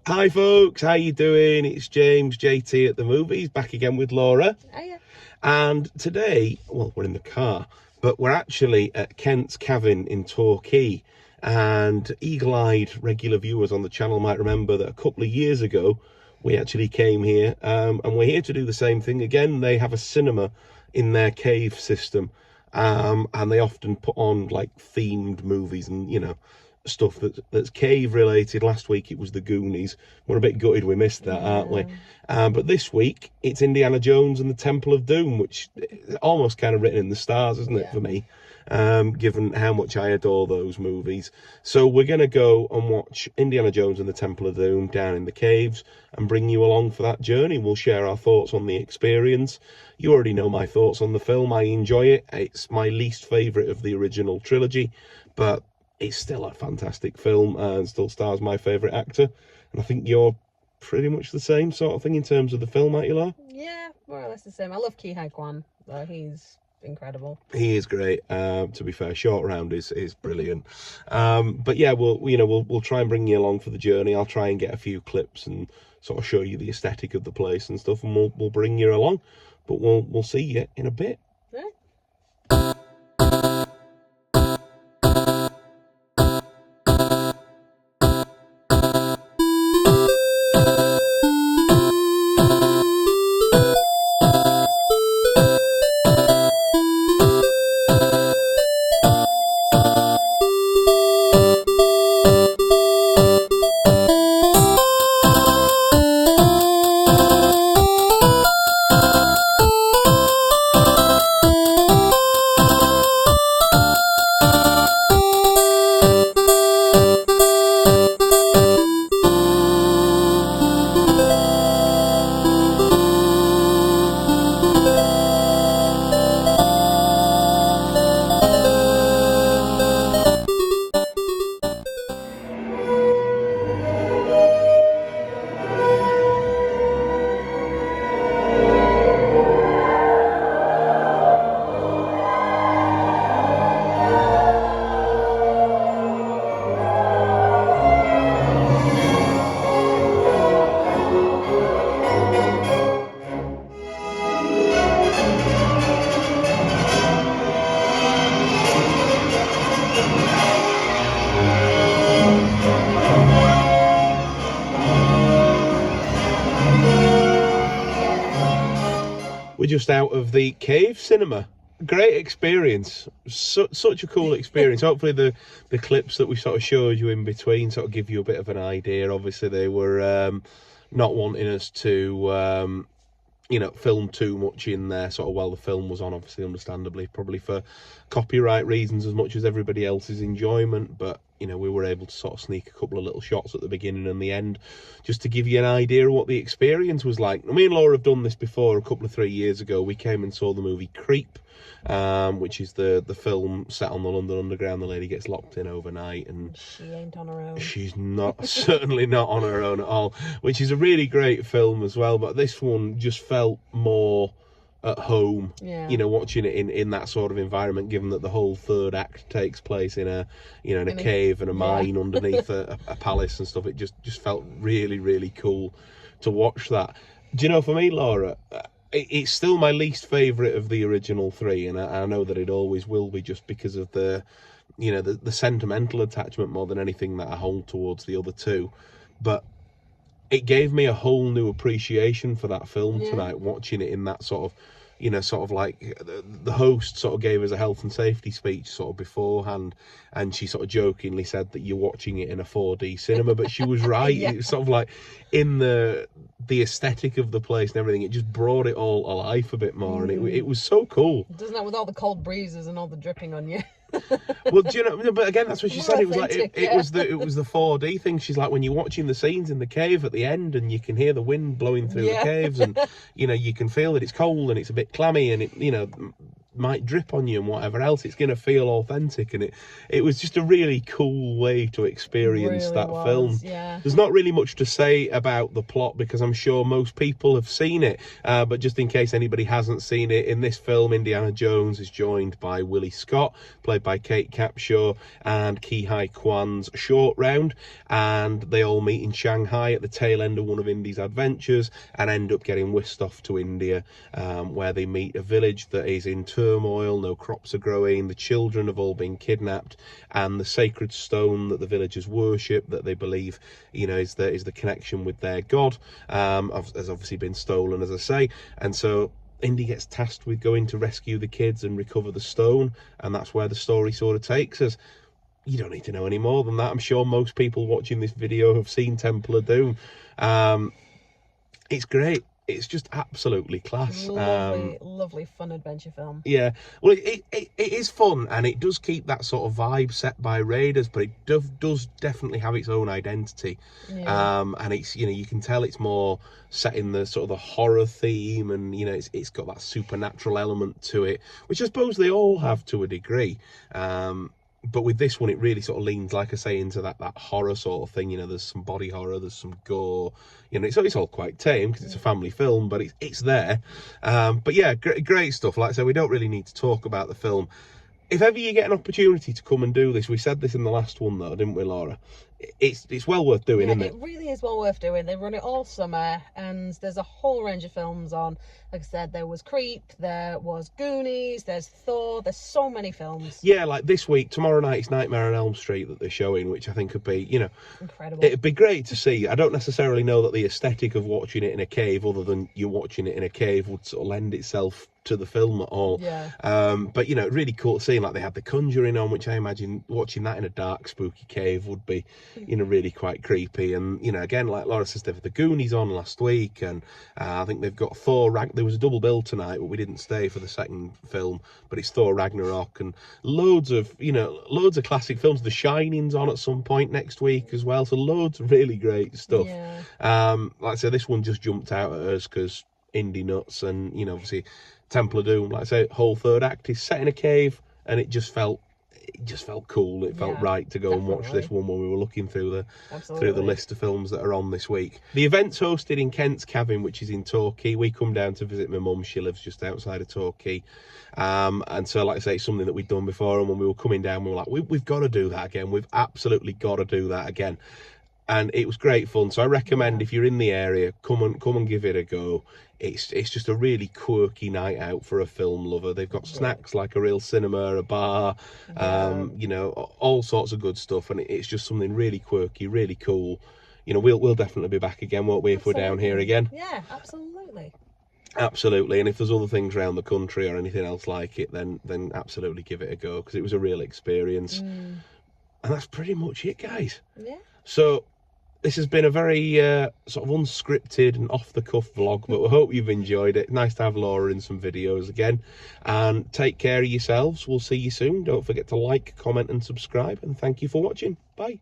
Hi folks, how you doing? It's James, JT at the movies, back again with Laura. Hiya. And today, well, we're in the car, but we're actually at Kent's Cavern in Torquay. And eagle-eyed regular viewers on the channel might remember that a couple of years ago, we actually came here, and we're here to do the same thing again. They have a cinema in their cave system, and they often put on like themed movies and, stuff that's cave related. Last week it was the Goonies. We're a bit gutted we missed that, aren't we? But this week it's Indiana Jones and the Temple of Doom, which is almost kind of written in the stars, isn't it, for me, given how much I adore those movies. So we're going to go and watch Indiana Jones and the Temple of Doom down in the caves and bring you along for that journey. We'll share our thoughts on the experience. You already know my thoughts on the film. I enjoy it. It's my least favourite of the original trilogy, but it's still a fantastic film and still stars my favourite actor. And I think you're pretty much the same sort of thing in terms of the film, aren't you, Laura? Yeah, more or less the same. I love Ki Hai Kwan, though. He's incredible. He is great. To be fair, Short Round is brilliant. But yeah, we'll try and bring you along for the journey. I'll try and get a few clips and sort of show you the aesthetic of the place and stuff, and we'll bring you along. But we'll see you in a bit. Yeah. We're just out of the cave cinema. Great experience. Such a cool experience. Hopefully the clips that we sort of showed you in between sort of give you a bit of an idea. Obviously they were not wanting us to film too much in there sort of while the film was on, obviously, understandably, probably for copyright reasons as much as everybody else's enjoyment. But we were able to sort of sneak a couple of little shots at the beginning and the end just to give you an idea of what the experience was like. Me and Laura have done this before. A couple of 3 years ago we came and saw the movie Creep, which is the film set on the London Underground. The lady gets locked in overnight and She ain't on her own. she's not certainly not on her own at all, which is a really great film as well. But this one just felt more at home, watching it in that sort of environment, given that the whole third act takes place in a cave and a mine underneath a palace and stuff. It just felt really, really cool to watch that. Do you know, for me, Laura, it's still my least favourite of the original three, and I know that it always will be, just because of the sentimental attachment more than anything that I hold towards the other two. But it gave me a whole new appreciation for that film tonight, watching it in that sort of, like the host sort of gave us a health and safety speech sort of beforehand, and she sort of jokingly said that you're watching it in a 4D cinema, but she was right. It was sort of like in the aesthetic of the place and everything, it just brought it all alive a bit more, and it was so cool. Doesn't that, with all the cold breezes and all the dripping on you? Well, do you know? But again, that's what she said. It was like it was the 4D thing. She's like, when you're watching the scenes in the cave at the end, and you can hear the wind blowing through the caves, and you can feel that it's cold and it's a bit clammy, and might drip on you and whatever else. It's going to feel authentic, and it was just a really cool way to experience Really that was, film. yeah. There's not really much to say about the plot because I'm sure most people have seen it, but just in case anybody hasn't seen it, in this film Indiana Jones is joined by Willie Scott, played by Kate Capshaw, and Ki Hai Kwan's Short Round, and they all meet in Shanghai at the tail end of one of Indy's adventures and end up getting whisked off to India, where they meet a village that is in turmoil. No crops are growing, the children have all been kidnapped, and the sacred stone that the villagers worship, that they believe, you know, is the connection with their god, has obviously been stolen, as I say. And so Indy gets tasked with going to rescue the kids and recover the stone, and that's where the story sort of takes us. You don't need to know any more than that. I'm sure most people watching this video have seen Temple of Doom. It's great. It's just absolutely class. Lovely fun adventure film. Yeah, well, it is fun, and it does keep that sort of vibe set by Raiders, but it does definitely have its own identity. Yeah. And it's, you know, you can tell it's more set in the sort of the horror theme, and you know, it's got that supernatural element to it, which I suppose they all have to a degree. But with this one, it really sort of leans, like I say, into that horror sort of thing. You know, there's some body horror, there's some gore. You know, it's all quite tame because it's a family film, but it's there. But yeah, great stuff. Like I said, we don't really need to talk about the film. If ever you get an opportunity to come and do this, we said this in the last one though, didn't we, Laura? It's well worth doing, isn't it? It really is well worth doing. They run it all summer, and there's a whole range of films on. Like I said, there was Creep, there was Goonies, there's Thor, there's so many films. Yeah, like this week, tomorrow night, it's Nightmare on Elm Street that they're showing, which I think would be, you know, incredible. It'd be great to see. I don't necessarily know that the aesthetic of watching it in a cave, other than you watching it in a cave, would sort of lend itself to the film at all. Yeah. But you know, really cool seeing, like, they had The Conjuring on, which I imagine watching that in a dark, spooky cave would be, you know, really quite creepy. And you know, again, like Laura says, they've had The Goonies on last week, and I think they've got Thor. There was a double bill tonight, but we didn't stay for the second film. But it's Thor Ragnarok, and loads of classic films. The Shining's on at some point next week as well. So loads of really great stuff. Yeah. Like I said, this one just jumped out at us because indie nuts, and you know, obviously Temple of Doom, like I say, whole third act is set in a cave, and it just felt cool. It felt right to go and watch this one when we were looking through the list of films that are on this week. The event's hosted in Kent's Cavern, which is in Torquay. We come down to visit my mum. She lives just outside of Torquay. And so, like I say, it's something that we've done before, and when we were coming down, we were like, we've got to do that again. We've absolutely got to do that again. And it was great fun. So I recommend, if you're in the area, come and give it a go. It's just a really quirky night out for a film lover. They've got snacks like a real cinema, a bar, you know, all sorts of good stuff, and it's just something really quirky, really cool. You know, we'll definitely be back again, won't we, if we're down here again? Yeah, absolutely. Absolutely. And if there's other things around the country or anything else like it, then absolutely give it a go, because it was a real experience. And that's pretty much it, guys. Yeah. So this has been a very sort of unscripted and off-the-cuff vlog, but we hope you've enjoyed it. Nice to have Laura in some videos again. And take care of yourselves. We'll see you soon. Don't forget to like, comment and subscribe. And thank you for watching. Bye.